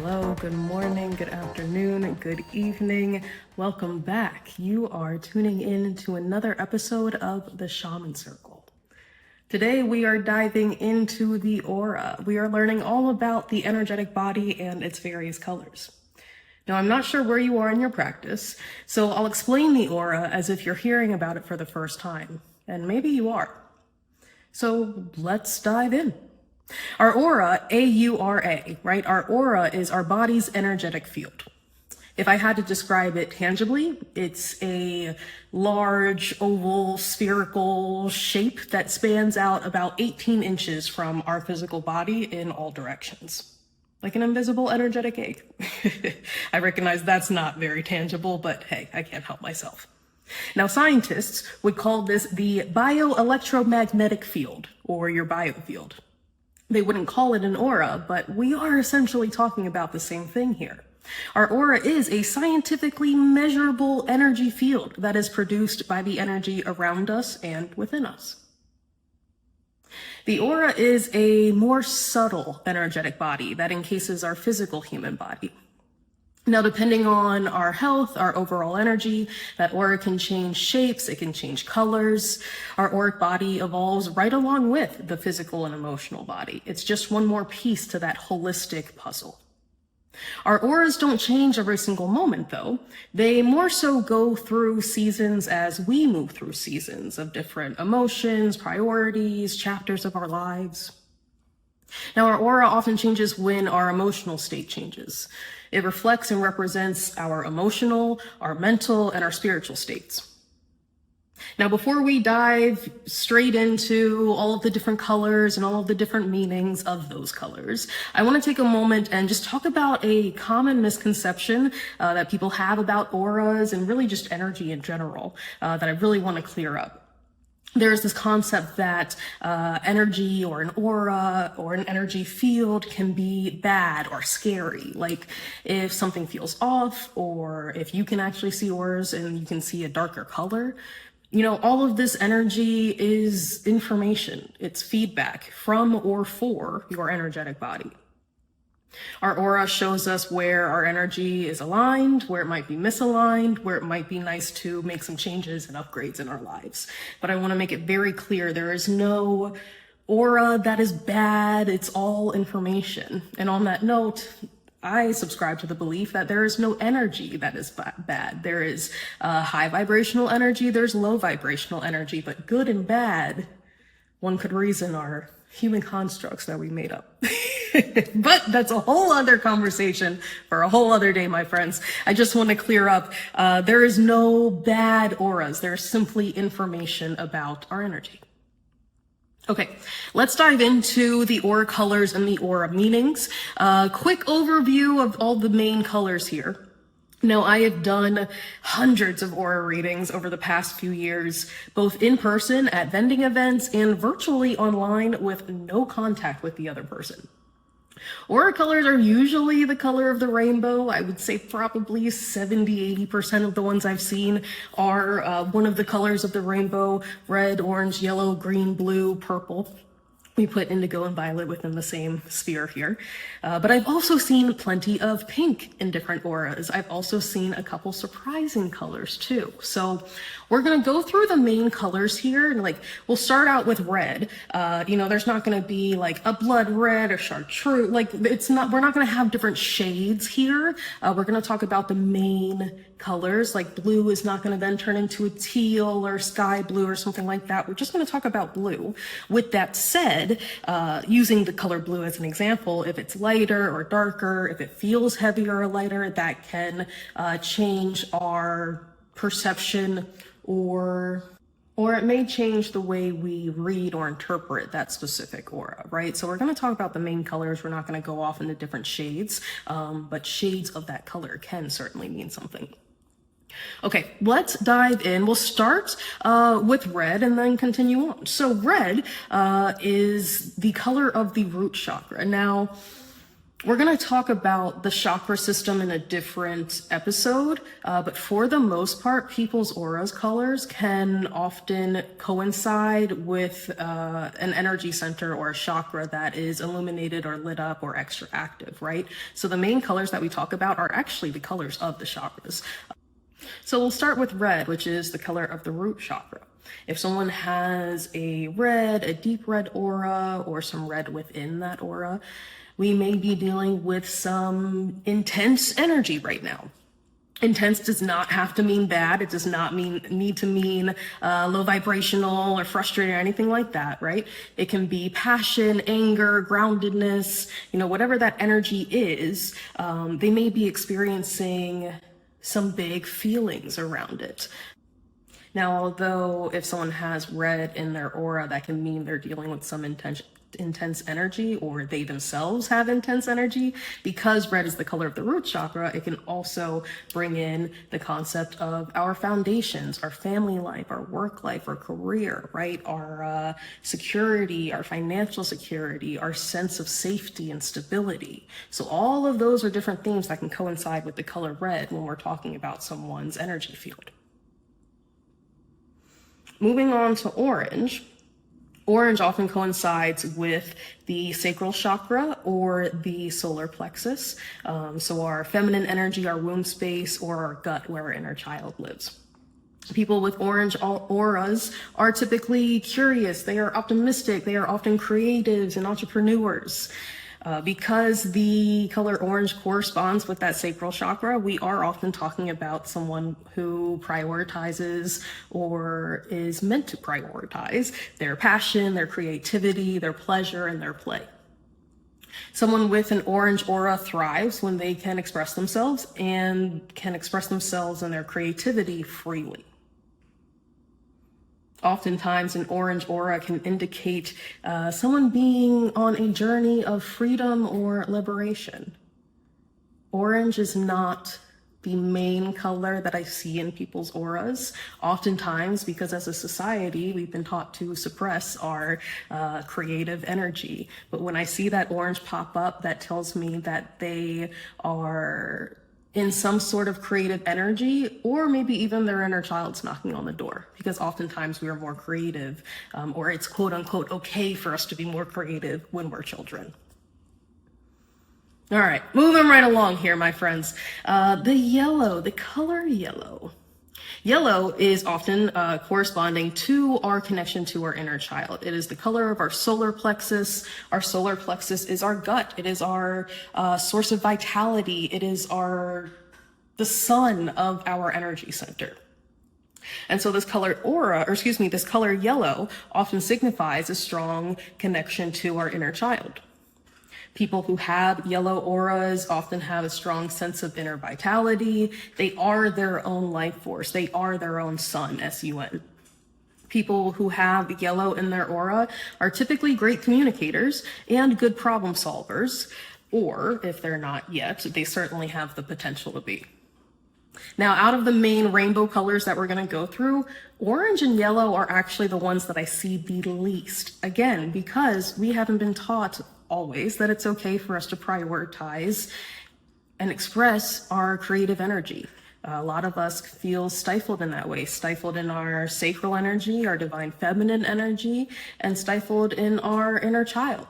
Hello, good morning, good afternoon, good evening. Welcome back. You are tuning in to another episode of the Shaman Circle. Today we are diving into the aura. We are learning all about the energetic body and its various colors. Now, I'm not sure where you are in your practice, so I'll explain the aura as if you're hearing about it for the first time, and maybe you are. So let's dive in. Our aura, A-U-R-A, right? Our aura is our body's energetic field. If I had to describe it tangibly, it's a large, oval, spherical shape that spans out about 18 inches from our physical body in all directions. Like an invisible energetic egg. I recognize that's not very tangible, but hey, I can't help myself. Now, scientists would call this the bioelectromagnetic field, or your biofield. They wouldn't call it an aura, but we are essentially talking about the same thing here. Our aura is a scientifically measurable energy field that is produced by the energy around us and within us. The aura is a more subtle energetic body that encases our physical human body. Now, depending on our health, our overall energy, that aura can change shapes, it can change colors. Our auric body evolves right along with the physical and emotional body. It's just one more piece to that holistic puzzle. Our auras don't change every single moment, though. They more so go through seasons as we move through seasons of different emotions, priorities, chapters of our lives. Now, our aura often changes when our emotional state changes. It reflects and represents our emotional, our mental, and our spiritual states. Now, before we dive straight into all of the different colors and all of the different meanings of those colors, I want to take a moment and just talk about a common misconception that people have about auras and really just energy in general that I really want to clear up. There's this concept that energy or an aura or an energy field can be bad or scary. Like if something feels off, or if you can actually see auras and you can see a darker color. You know, all of this energy is information. It's feedback from or for your energetic body. Our aura shows us where our energy is aligned, where it might be misaligned, where it might be nice to make some changes and upgrades in our lives. But I want to make it very clear, there is no aura that is bad. It's all information. And on that note, I subscribe to the belief that there is no energy that is bad. There is high vibrational energy, there's low vibrational energy, but good and bad, one could reason, are human constructs that we made up. But that's a whole other conversation for a whole other day, my friends. I just want to clear up, there is no bad auras. There's simply information about our energy. Okay, let's dive into the aura colors and the aura meanings. Quick overview of all the main colors here. Now, I have done hundreds of aura readings over the past few years, both in person at vending events and virtually online with no contact with the other person. Aura colors are usually the color of the rainbow. I would say probably 70-80% of the ones I've seen are one of the colors of the rainbow: red, orange, yellow, green, blue, purple. We put indigo and violet within the same sphere here. But I've also seen plenty of pink in different auras. I've also seen a couple surprising colors too. So we're gonna go through the main colors here, and we'll start out with red. There's not gonna be like a blood red or chartreuse. We're not gonna have different shades here. We're gonna talk about the main colors. Like blue is not gonna then turn into a teal or sky blue or something like that. We're just gonna talk about blue. With that said, using the color blue as an example, if it's lighter or darker, if it feels heavier or lighter, that can change our perception, or it may change the way we read or interpret that specific aura, right? So we're going to talk about the main colors. We're not going to go off into different shades, but shades of that color can certainly mean something. Okay, let's dive in. We'll start with red and then continue on. So red is the color of the root chakra. Now, We're going to talk about the chakra system in a different episode, but for the most part, people's auras colors can often coincide with an energy center or a chakra that is illuminated or lit up or extra active, right? So the main colors that we talk about are actually the colors of the chakras. So we'll start with red, which is the color of the root chakra. If someone has a deep red aura or some red within that aura, we may be dealing with some intense energy right now. Intense does not have to mean bad. It does not need to mean low vibrational or frustrated or anything like that, right? It can be passion, anger, groundedness, whatever that energy is. They may be experiencing some big feelings around it. Now, although if someone has red in their aura, that can mean they're dealing with some intense energy, or they themselves have intense energy. Because red is the color of the root chakra, it can also bring in the concept of our foundations, our family life, our work life, our career, right? Our security, our financial security, our sense of safety and stability. So all of those are different themes that can coincide with the color red when we're talking about someone's energy field. Moving on to orange. Orange often coincides with the sacral chakra or the solar plexus. So our feminine energy, our womb space, or our gut where our inner child lives. People with orange auras are typically curious. They are optimistic. They are often creatives and entrepreneurs. Because the color orange corresponds with that sacral chakra, we are often talking about someone who prioritizes or is meant to prioritize their passion, their creativity, their pleasure, and their play. Someone with an orange aura thrives when they can express themselves and can express themselves and their creativity freely. Oftentimes, an orange aura can indicate someone being on a journey of freedom or liberation. Orange is not the main color that I see in people's auras, oftentimes because as a society, we've been taught to suppress our creative energy. But when I see that orange pop up, that tells me that they are in some sort of creative energy, or maybe even their inner child's knocking on the door, because oftentimes we are more creative, or it's quote unquote okay for us to be more creative when we're children. All right, moving right along here, my friends. The color yellow. Yellow is often corresponding to our connection to our inner child. It is the color of our solar plexus. Our solar plexus is our gut. It is our source of vitality. It is the sun of our energy center. And so this color yellow often signifies a strong connection to our inner child. People who have yellow auras often have a strong sense of inner vitality. They are their own life force. They are their own sun, S-U-N. People who have yellow in their aura are typically great communicators and good problem solvers, or if they're not yet, they certainly have the potential to be. Now, out of the main rainbow colors that we're going to go through, orange and yellow are actually the ones that I see the least. Again, because we haven't been taught always that it's okay for us to prioritize and express our creative energy. A lot of us feel stifled in that way, stifled in our sacral energy, our divine feminine energy, and stifled in our inner child.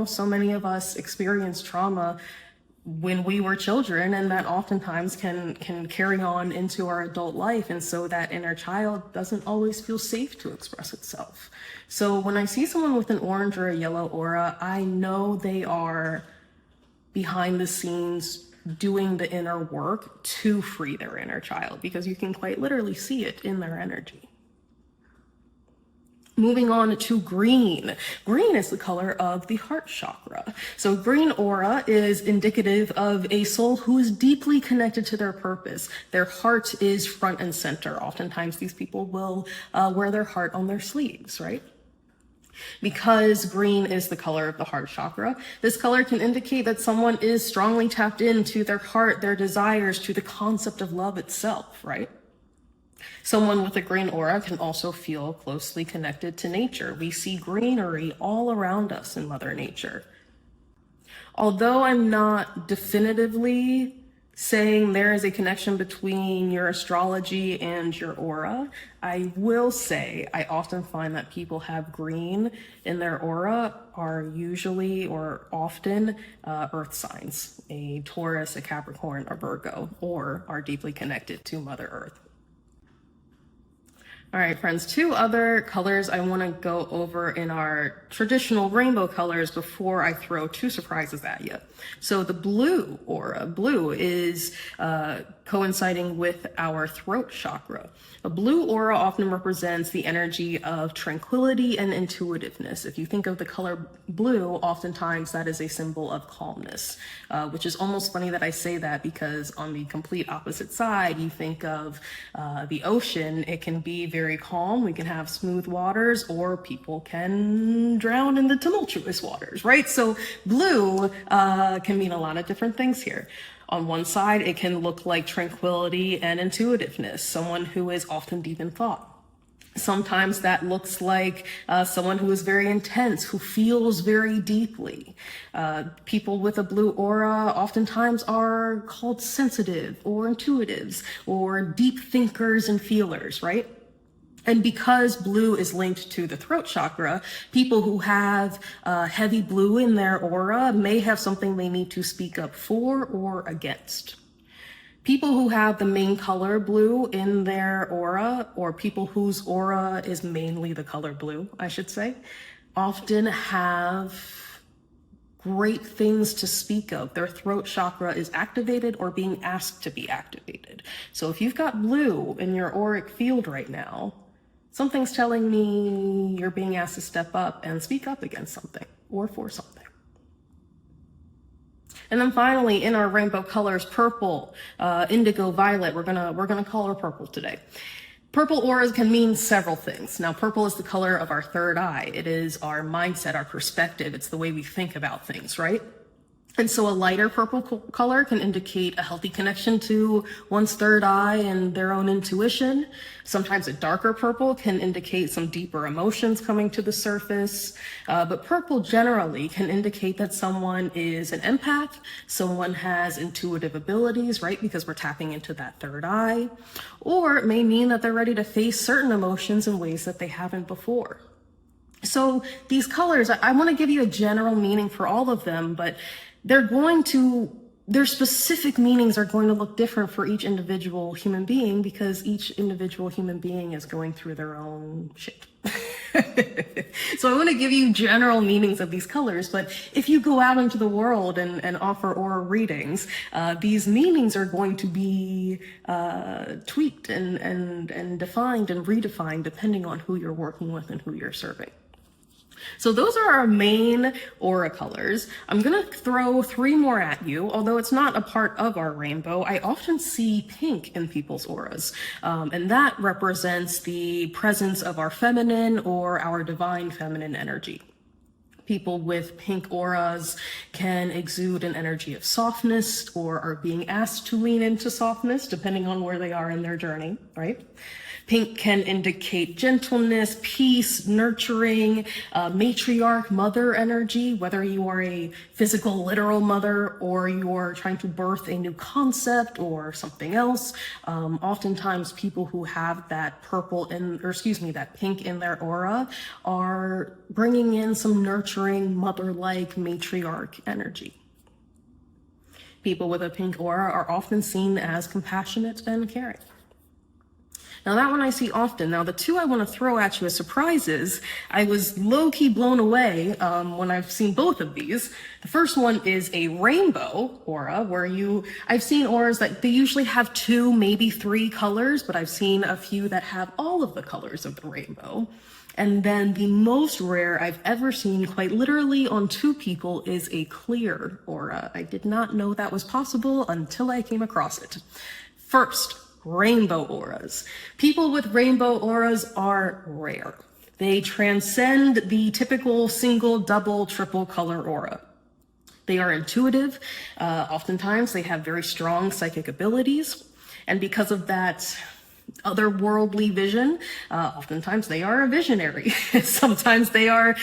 So many of us experience trauma when we were children, and that oftentimes can carry on into our adult life. And so that inner child doesn't always feel safe to express itself. So when I see someone with an orange or a yellow aura, I know they are behind the scenes doing the inner work to free their inner child, because you can quite literally see it in their energy. Moving on to green. Green is the color of the heart chakra. So green aura is indicative of a soul who is deeply connected to their purpose. Their heart is front and center. Oftentimes these people will wear their heart on their sleeves, right? Because green is the color of the heart chakra, this color can indicate that someone is strongly tapped into their heart, their desires, to the concept of love itself, right? Someone with a green aura can also feel closely connected to nature. We see greenery all around us in Mother Nature. Although I'm not definitively saying there is a connection between your astrology and your aura, I will say I often find that people have green in their aura are usually or often earth signs, a Taurus, a Capricorn, a Virgo, or are deeply connected to Mother Earth. All right, friends, two other colors I want to go over in our traditional rainbow colors before I throw two surprises at you. So the blue aura, blue is coinciding with our throat chakra. A blue aura often represents the energy of tranquility and intuitiveness. If you think of the color blue, oftentimes that is a symbol of calmness, which is almost funny that I say that because on the complete opposite side, you think of the ocean. It can be very calm. We can have smooth waters, or people can drown in the tumultuous waters, right? So blue can mean a lot of different things here. On one side, it can look like tranquility and intuitiveness, someone who is often deep in thought. Sometimes that looks like someone who is very intense, who feels very deeply. People with a blue aura oftentimes are called sensitive or intuitives or deep thinkers and feelers, right? And because blue is linked to the throat chakra, people who have heavy blue in their aura may have something they need to speak up for or against. People who have the main color blue in their aura, or people whose aura is mainly the color blue, I should say, often have great things to speak of. Their throat chakra is activated or being asked to be activated. So if you've got blue in your auric field right now, something's telling me you're being asked to step up and speak up against something or for something. And then finally, in our rainbow colors, purple, indigo, violet, we're gonna color purple today. Purple auras can mean several things. Now, purple is the color of our third eye. It is our mindset, our perspective. It's the way we think about things, right? And so a lighter purple color can indicate a healthy connection to one's third eye and their own intuition. Sometimes a darker purple can indicate some deeper emotions coming to the surface. But purple generally can indicate that someone is an empath, someone has intuitive abilities, right? Because we're tapping into that third eye. Or it may mean that they're ready to face certain emotions in ways that they haven't before. So these colors, I want to give you a general meaning for all of them, but their specific meanings are going to look different for each individual human being because each individual human being is going through their own shit. So I want to give you general meanings of these colors, but if you go out into the world and offer aura readings, these meanings are going to be tweaked and defined and redefined depending on who you're working with and who you're serving. So those are our main aura colors. I'm going to throw three more at you. Although it's not a part of our rainbow, I often see pink in people's auras. And that represents the presence of our feminine or our divine feminine energy. People with pink auras can exude an energy of softness or are being asked to lean into softness depending on where they are in their journey, right? Pink can indicate gentleness, peace, nurturing, matriarch, mother energy, whether you are a physical, literal mother or you're trying to birth a new concept or something else. Oftentimes people who have that that pink in their aura are bringing in some nurturing, mother-like, matriarch energy. People with a pink aura are often seen as compassionate and caring. Now that one I see often. Now the two I want to throw at you as surprises, I was low-key blown away when I've seen both of these. The first one is a rainbow aura where I've seen auras that they usually have 2, maybe 3 colors, but I've seen a few that have all of the colors of the rainbow. And then the most rare I've ever seen quite literally on 2 people is a clear aura. I did not know that was possible until I came across it. First, rainbow auras. People with rainbow auras are rare. They transcend the typical single, double, triple color aura. They are intuitive. Oftentimes they have very strong psychic abilities. And because of that, otherworldly vision. Oftentimes they are a visionary. Sometimes they are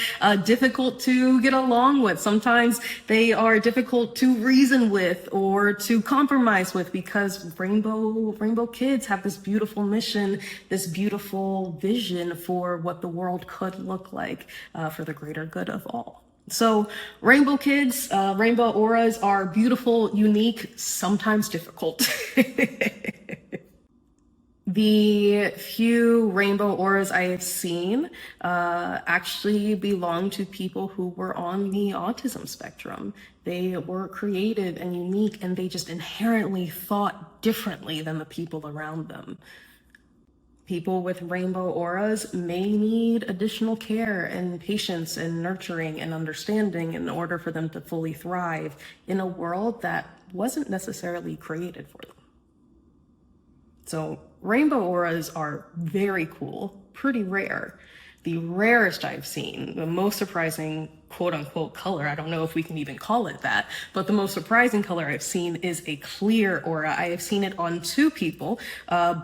difficult to get along with. Sometimes they are difficult to reason with or to compromise with, because rainbow kids have this beautiful mission, this beautiful vision for what the world could look like for the greater good of all. So rainbow kids, rainbow auras are beautiful, unique, sometimes difficult. The few rainbow auras I have seen actually belong to people who were on the autism spectrum. They were creative and unique, and they just inherently thought differently than the people around them. People with rainbow auras may need additional care and patience and nurturing and understanding in order for them to fully thrive in a world that wasn't necessarily created for them. So rainbow auras are very cool, pretty rare. The rarest I've seen, the most surprising quote unquote color, I don't know if we can even call it that, but the most surprising color I've seen is a clear aura. I have seen it on two people,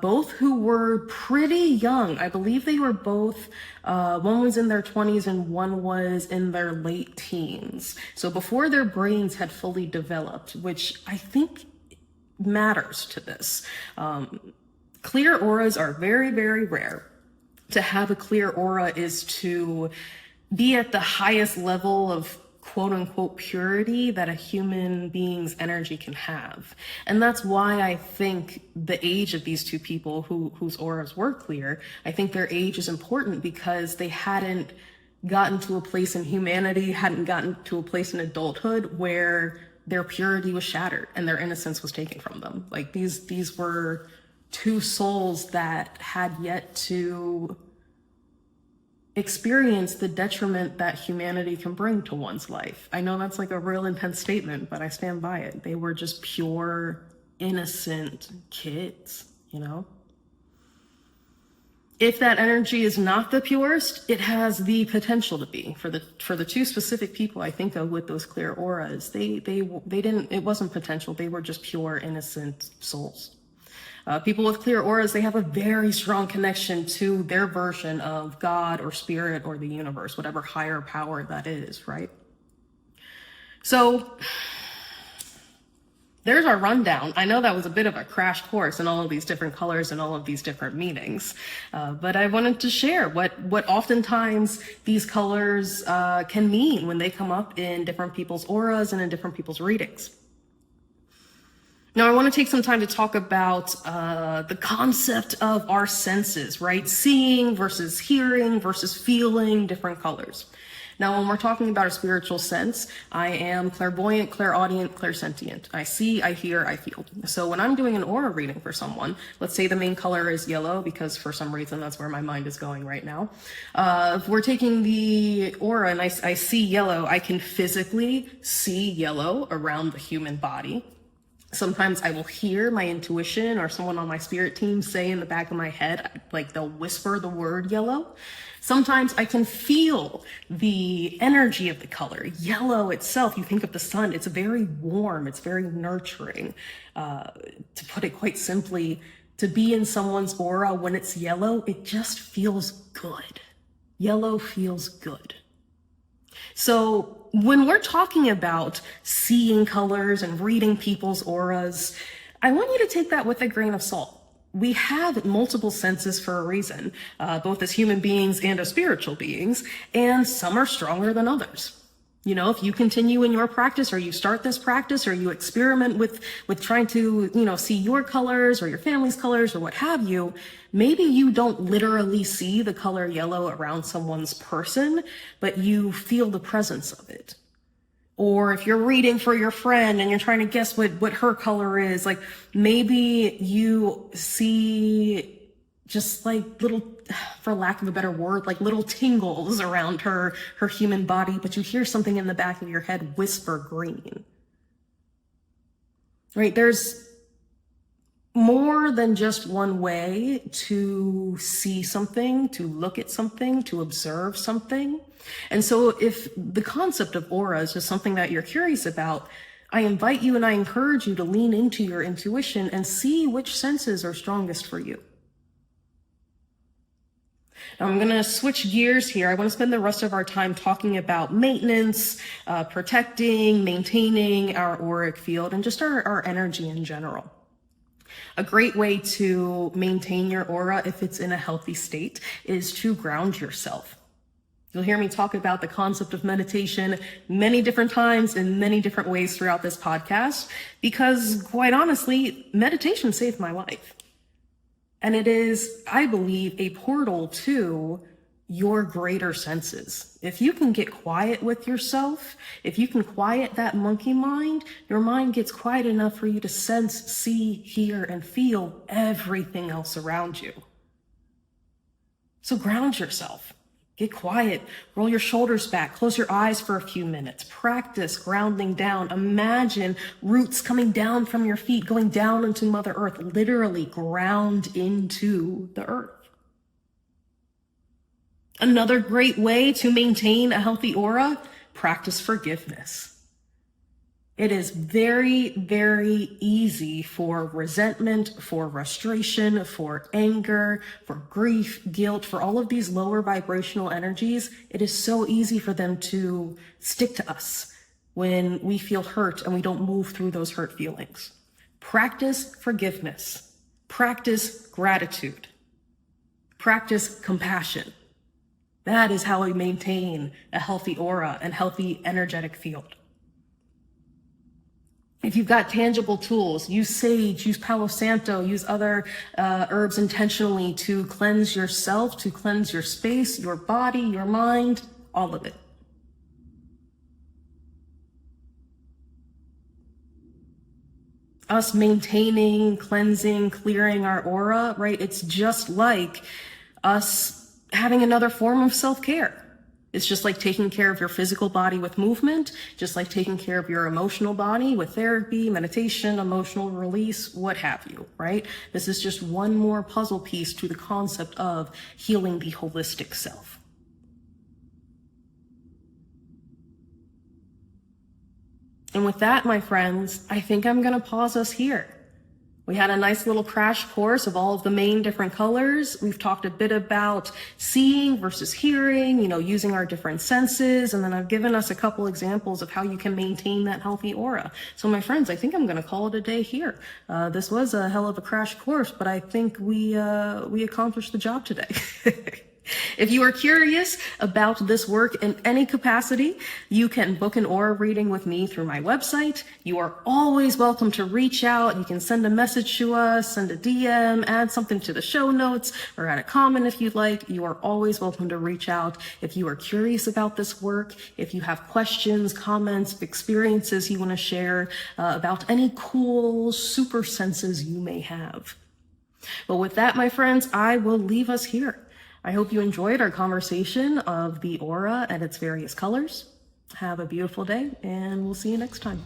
both who were pretty young. I believe they were both, one was in their 20s and one was in their late teens. So before their brains had fully developed, which I think matters to this. Clear auras are very, very rare. To have a clear aura is to be at the highest level of quote unquote purity that a human being's energy can have. And that's why I think the age of these two people whose auras were clear, I think their age is important, because they hadn't gotten to a place in humanity, hadn't gotten to a place in adulthood where their purity was shattered and their innocence was taken from them. Like these were two souls that had yet to experience the detriment that humanity can bring to one's life. I know that's like a real intense statement, but I stand by it. They were just pure, innocent kids, you know? If that energy is not the purest, it has the potential to be. For the two specific people I think of with those clear auras, they didn't, it wasn't potential. They were just pure, innocent souls. People with clear auras, they have a very strong connection to their version of God or spirit or the universe, whatever higher power that is, right? So there's our rundown. I know that was a bit of a crash course in all of these different colors and all of these different meanings, but I wanted to share what oftentimes these colors can mean when they come up in different people's auras and in different people's readings. Now, I want to take some time to talk about the concept of our senses, right? Seeing versus hearing versus feeling different colors. Now, when we're talking about a spiritual sense, I am clairvoyant, clairaudient, clairsentient. I see, I hear, I feel. So when I'm doing an aura reading for someone, let's say the main color is yellow, because for some reason that's where my mind is going right now. If we're taking the aura and I see yellow, I can physically see yellow around the human body. Sometimes I will hear my intuition or someone on my spirit team say in the back of my head, like they'll whisper the word yellow. Sometimes I can feel the energy of the color. Yellow itself, you think of the sun, it's very warm, it's very nurturing. To put it quite simply, to be in someone's aura when it's yellow, it just feels good. Yellow feels good. So when we're talking about seeing colors and reading people's auras, I want you to take that with a grain of salt. We have multiple senses for a reason, both as human beings and as spiritual beings, and some are stronger than others. You know, if you continue in your practice, or you start this practice, or you experiment with trying to, see your colors or your family's colors or what have you, maybe you don't literally see the color yellow around someone's person, but you feel the presence of it. Or if you're reading for your friend and you're trying to guess what her color is, like maybe you see just like little, for lack of a better word, like little tingles around her human body, but you hear something in the back of your head whisper green. Right? There's more than just one way to see something, to look at something, to observe something. And so if the concept of auras is something that you're curious about, I invite you and I encourage you to lean into your intuition and see which senses are strongest for you. Now I'm gonna switch gears here. I wanna spend the rest of our time talking about maintenance, protecting, maintaining our auric field, and just our energy in general. A great way to maintain your aura if it's in a healthy state is to ground yourself. You'll hear me talk about the concept of meditation many different times in many different ways throughout this podcast, because quite honestly, meditation saved my life. And it is, I believe, a portal to your greater senses. If you can get quiet with yourself, if you can quiet that monkey mind, your mind gets quiet enough for you to sense, see, hear, and feel everything else around you. So ground yourself. Get quiet, roll your shoulders back, close your eyes for a few minutes, practice grounding down. Imagine roots coming down from your feet, going down into Mother Earth, literally ground into the earth. Another great way to maintain a healthy aura, practice forgiveness. It is very, very easy for resentment, for frustration, for anger, for grief, guilt, for all of these lower vibrational energies. It is so easy for them to stick to us when we feel hurt and we don't move through those hurt feelings. Practice forgiveness. Practice gratitude. Practice compassion. That is how we maintain a healthy aura and healthy energetic field. If you've got tangible tools, use sage, use Palo Santo, use other herbs intentionally to cleanse yourself, to cleanse your space, your body, your mind, all of it. Us maintaining, cleansing, clearing our aura, right? It's just like us having another form of self-care. It's just like taking care of your physical body with movement, just like taking care of your emotional body with therapy, meditation, emotional release, what have you, right? This is just one more puzzle piece to the concept of healing the holistic self. And with that, my friends, I think I'm gonna pause us here. We had a nice little crash course of all of the main different colors. We've talked a bit about seeing versus hearing, using our different senses. And then I've given us a couple examples of how you can maintain that healthy aura. So my friends, I think I'm going to call it a day here. This was a hell of a crash course, but I think we accomplished the job today. If you are curious about this work in any capacity, you can book an aura reading with me through my website. You are always welcome to reach out. You can send a message to us, send a DM, add something to the show notes, or add a comment if you'd like. You are always welcome to reach out if you are curious about this work, if you have questions, comments, experiences you want to share about any cool super senses you may have. But with that, my friends, I will leave us here. I hope you enjoyed our conversation of the aura and its various colors. Have a beautiful day, and we'll see you next time.